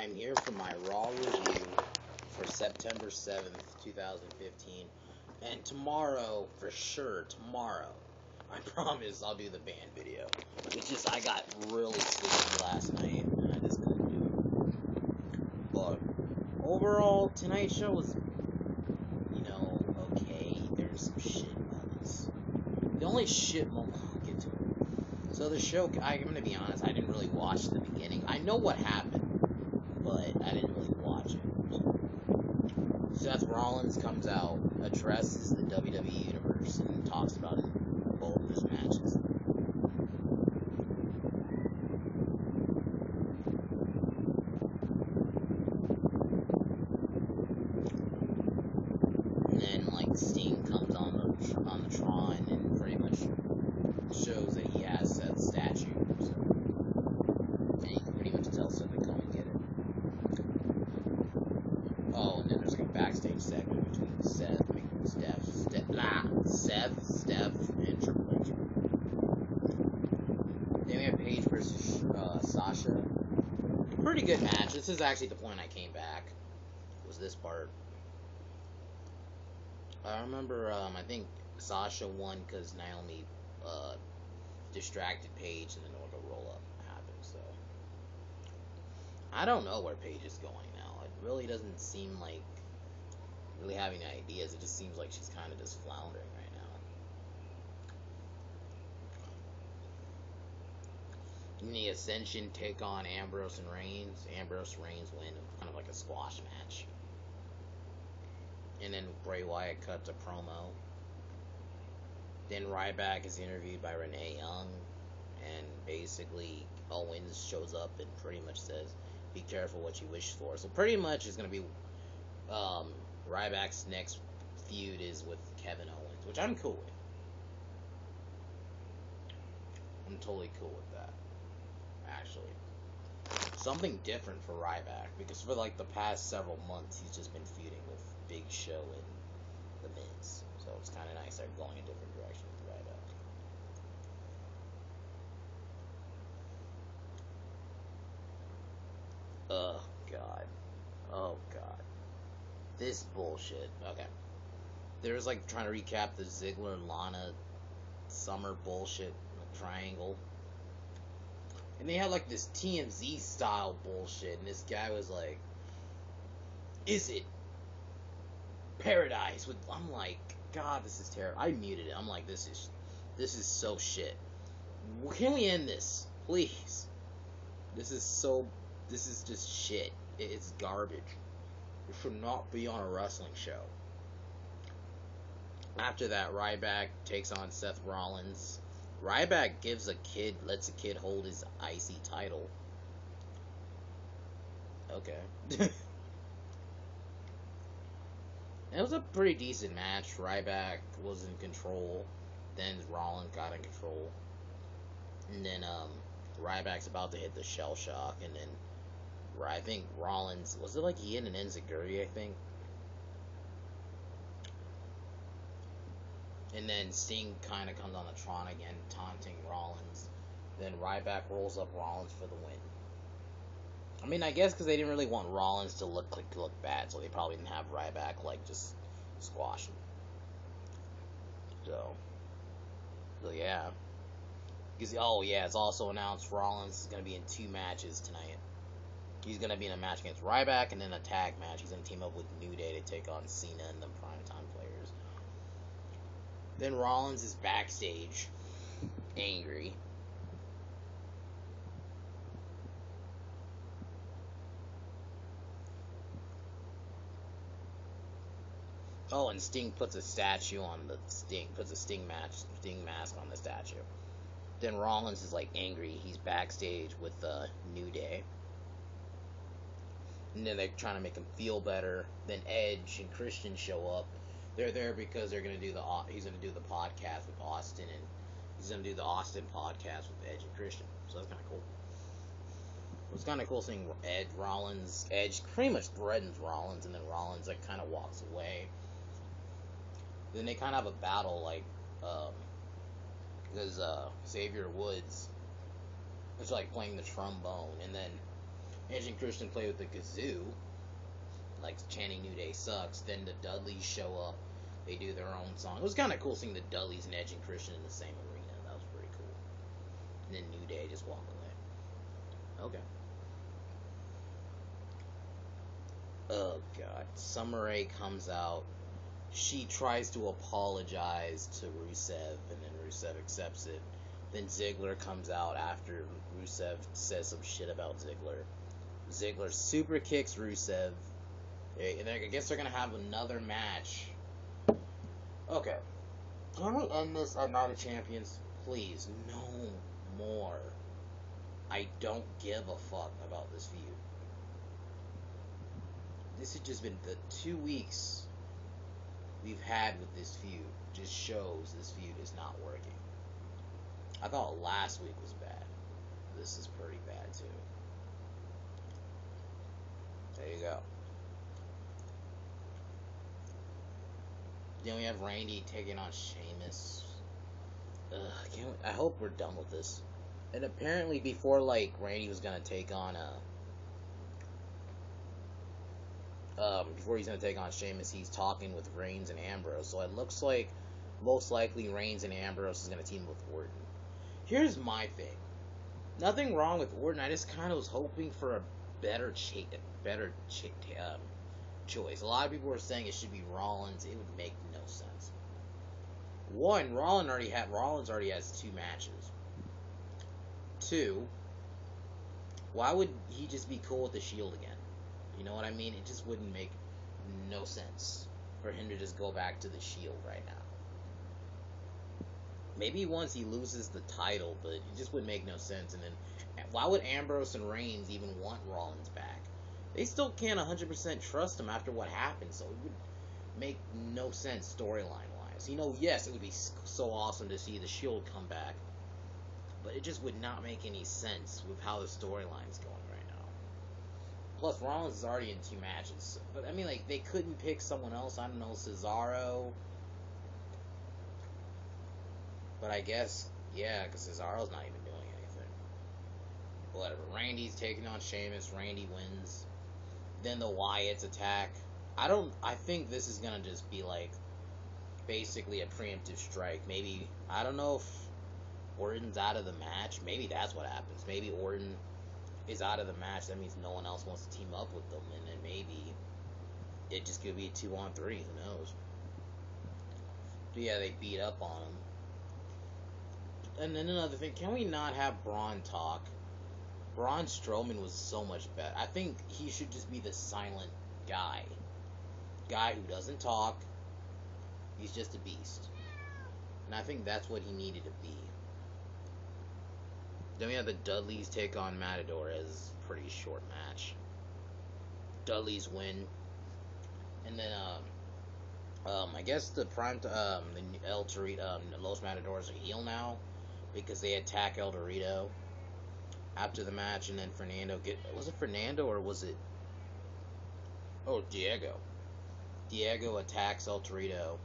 I'm here for my Raw review for September 7th, 2015. And tomorrow, for sure, I promise I'll do the band video. It's just, I got really sleepy last night, and I just couldn't do it. But, overall, tonight's show was, okay. There's some shit about this. The only shit moment, I'll get to it. So the show, I'm gonna be honest, I didn't really watch the beginning. I know what happened, but I didn't really watch it. Seth Rollins comes out, addresses the WWE Universe, and talks about both of his matches. And then, Sting comes on the Tron and pretty much shows that he has Seth's statue. So, and he pretty much tells Seth to come and get it. Oh, and then there's a backstage segment between Seth, Steph, and Triple H. Then we have Paige versus Sasha. Pretty good match. This is actually the point I came back. Was this part? I remember. I think Sasha won because Naomi distracted Paige, and then the roll up happened. So I don't know where Paige is going now. It really doesn't seem like really having ideas. It just seems like she's kind of just floundering right now. In the Ascension take on Ambrose and Reigns. Ambrose Reigns win, kind of like a squash match. And then Bray Wyatt cuts a promo. Then Ryback is interviewed by Renee Young, and basically Owens shows up and pretty much says, "Be careful what you wish for." So pretty much it's gonna be Ryback's next feud is with Kevin Owens, which I'm cool with. I'm totally cool with that, actually. Something different for Ryback, because for the past several months he's just been feuding with Big Show and The Miz. So it's kind of nice they're going a different direction with Ryback. Oh god. This bullshit. Okay. They was trying to recap the Ziggler Lana Summer bullshit triangle. And they had this TMZ style bullshit, and this guy was like, "Is it Paradise?" I'm like, God, this is terrible. I muted it. I'm like, this is so shit. Can we end this, please? This is just shit. It's garbage. It should not be on a wrestling show. After that, Ryback takes on Seth Rollins. Ryback lets a kid hold his IC title. Okay. It was a pretty decent match. Ryback was in control. Then Rollins got in control. And then Ryback's about to hit the shell shock. And then I think Rollins, was it he hit an enziguri, I think? And then Sting kind of comes on the Tron again, taunting Rollins. Then Ryback rolls up Rollins for the win. I mean, I guess because they didn't really want Rollins to look bad, so they probably didn't have Ryback just squash him. So yeah. Because it's also announced Rollins is gonna be in 2 matches tonight. He's gonna be in a match against Ryback and then a tag match. He's gonna team up with New Day to take on Cena and the Primetime Players. Then Rollins is backstage, angry. Oh, and Sting puts a statue on puts a Sting mask on the statue. Then Rollins is angry. He's backstage with New Day. And then they're trying to make him feel better. Then Edge and Christian show up. They're there because he's gonna do the podcast with Austin, and he's gonna do the Austin podcast with Edge and Christian. So that's kind of cool. It was kind of cool seeing Edge pretty much threatens Rollins, and then Rollins kind of walks away. Then they kind of have a battle, because Xavier Woods is playing the trombone, and then Edge and Christian play with the kazoo, like chanting New Day sucks. Then the Dudleys show up. They do their own song. It was kind of cool seeing the Dudleys and Edge and Christian in the same arena. That was pretty cool. And then New Day just walk away. Okay. Oh god. Summer Rae comes out. She tries to apologize to Rusev, and then Rusev accepts it. Then Ziggler comes out after Rusev says some shit about Ziggler. Ziggler super kicks Rusev. And I guess they're gonna have another match. Okay. Can we end this at Night of Champions? Please, no more. I don't give a fuck about this feud. This has just been the 2 weeks we've had with this feud. Just shows this feud is not working. I thought last week was bad. This is pretty bad too. There you go. Then we have Randy taking on Sheamus. I hope we're done with this. And apparently before, like, Randy was gonna take on before he's gonna take on Sheamus, he's talking with Reigns and Ambrose. So it looks like most likely Reigns and Ambrose is gonna team with Orton. Here's my thing. Nothing wrong with Orton. I just kind of was hoping for a better choice. A lot of people were saying it should be Rollins. It would make no sense. One, Rollins already has 2 matches. 2, why would he just be cool with the Shield again? You know what I mean? It just wouldn't make no sense for him to just go back to the Shield right now. Maybe once he loses the title, but it just would make no sense. And then, why would Ambrose and Reigns even want Rollins back? They still can't 100% trust him after what happened, so it would make no sense storyline-wise. You know, yes, it would be so awesome to see the Shield come back, but it just would not make any sense with how the storyline's going right now. Plus, Rollins is already in 2 matches. But, I mean, like, they couldn't pick someone else. I don't know, Cesaro. But I guess, yeah, because Cesaro's not even doing anything. Whatever. Randy's taking on Sheamus. Randy wins. Then the Wyatts attack. I think this is going to just be, like, basically a preemptive strike. Maybe, I don't know if Orton's out of the match. Maybe that's what happens. Maybe Orton is out of the match. That means no one else wants to team up with them. And then maybe it just could be a 2-on-3. Who knows? But yeah, they beat up on him. And then another thing, can we not have Braun talk? Braun Strowman was so much better. I think he should just be the silent guy. Guy who doesn't talk. He's just a beast. And I think that's what he needed to be. Then we have the Dudleys take on Matador as a pretty short match. Dudleys win. And then, I guess the El Torito, Los Matadors are heel now because they attack El Dorito after the match, and then was it Fernando or was it? Oh, Diego. Diego attacks El Torito.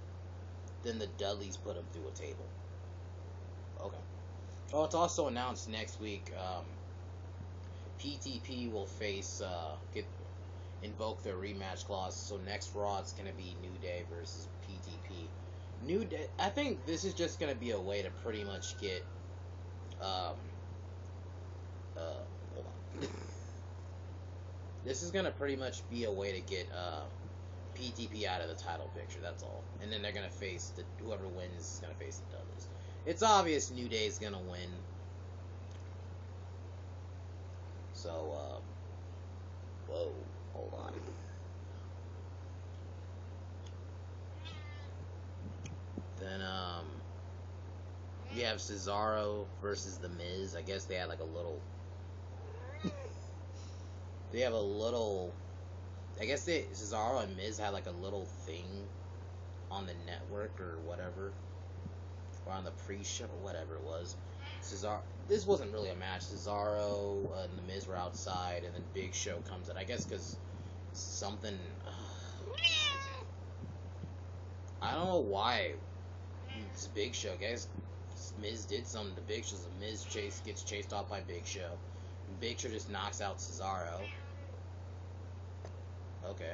Then the Dudleys put him through a table. Okay. Oh, it's also announced next week. PTP will invoke their rematch clause. So next Raw it's gonna be New Day versus PTP. New Day. I think this is just gonna be a way to pretty much get. Hold on. This is gonna pretty much be a way to get PTP out of the title picture. That's all. And then they're gonna face whoever wins is gonna face the Dudleys. It's obvious New Day is gonna win. So, whoa, hold on. Then, we have Cesaro versus The Miz. I guess they had like a little. Cesaro and Miz had like a little thing on the network or whatever. Or on the pre-show, or whatever it was. This wasn't really a match. Cesaro and The Miz were outside, and then Big Show comes in. I guess because something. I don't know why. It's Big Show, guys. Miz did something to Big Show. Miz gets chased off by Big Show. Big Show just knocks out Cesaro. Okay.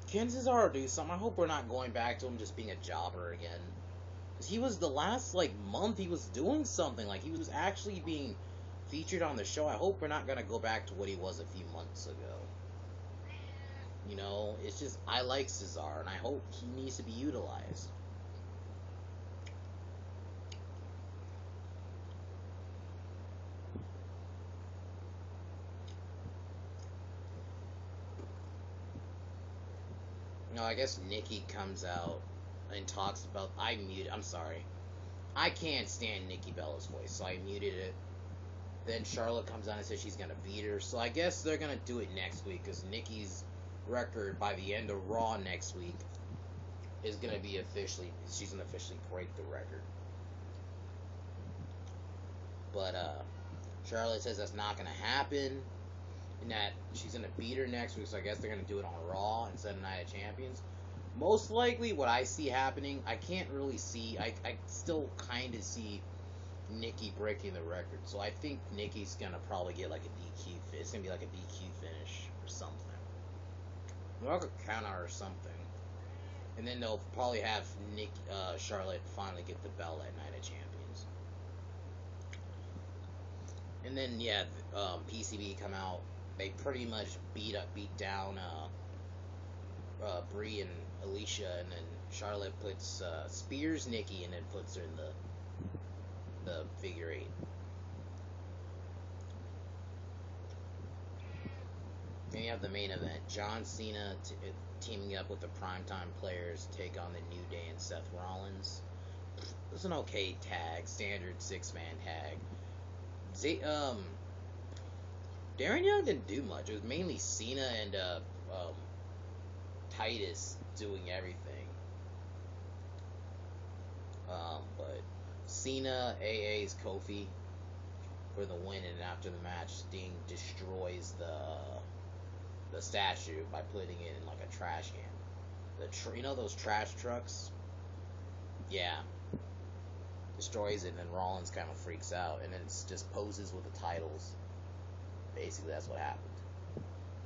Can Cesaro do something? I hope we're not going back to him just being a jobber again. Because he was the last, month he was doing something. Like, he was actually being featured on the show. I hope we're not going to go back to what he was a few months ago. You know, it's just, I like Cesaro, and I hope he needs to be utilized. No, I guess Nikki comes out and talks about. I'm sorry. I can't stand Nikki Bella's voice, so I muted it. Then Charlotte comes out and says she's gonna beat her. So I guess they're gonna do it next week because Nikki's record by the end of Raw next week is gonna be she's gonna officially break the record. But Charlotte says that's not gonna happen. And that she's going to beat her next week, so I guess they're going to do it on Raw instead of Night of Champions. Most likely, what I see happening, I can't really see, I still kind of see Nikki breaking the record. So I think Nikki's going to probably get like a DQ, it's going to be like a DQ finish or something. Like a count out or something. And then they'll probably have Charlotte finally get the belt at Night of Champions. And then, yeah, PCB come out. They pretty much beat down Brie and Alicia, and then Charlotte puts spears Nikki, and then puts her in the figure 8. Then you have the main event: John Cena teaming up with the Primetime Players to take on the New Day and Seth Rollins. It was an okay tag, standard 6-man tag. Darren Young didn't do much. It was mainly Cena and Titus doing everything. But Cena AA's Kofi for the win, and after the match, Sting destroys the statue by putting it in like a trash can. You know those trash trucks? Yeah. Destroys it, and then Rollins kind of freaks out, and then it just poses with the titles. Basically, that's what happened.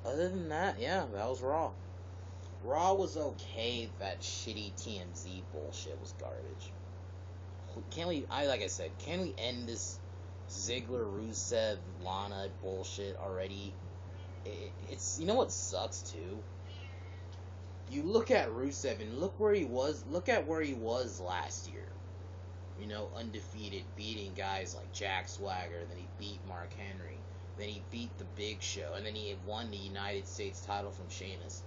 Other than that, yeah, that was Raw. Raw was okay. That shitty TMZ bullshit was garbage. Can we end this Ziggler, Rusev, Lana bullshit already? It's, you know what sucks too? You look at Rusev and look at where he was last year. You know, undefeated, beating guys like Jack Swagger, then he beat Mark Henry. Then he beat the Big Show, and then he won the United States title from Sheamus.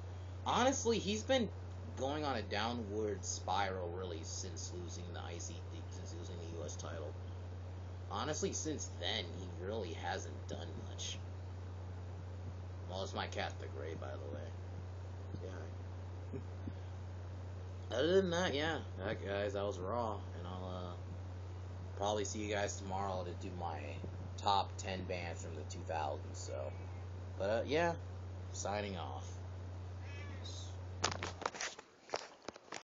Honestly, he's been going on a downward spiral really since losing the U.S. title. Honestly, since then, he really hasn't done much. Well, it's my cat, the Gray, by the way. Yeah. Other than that, yeah, guys, that was Raw, and I'll probably see you guys tomorrow to do my top 10 bands from the 2000s. So, but yeah, signing off.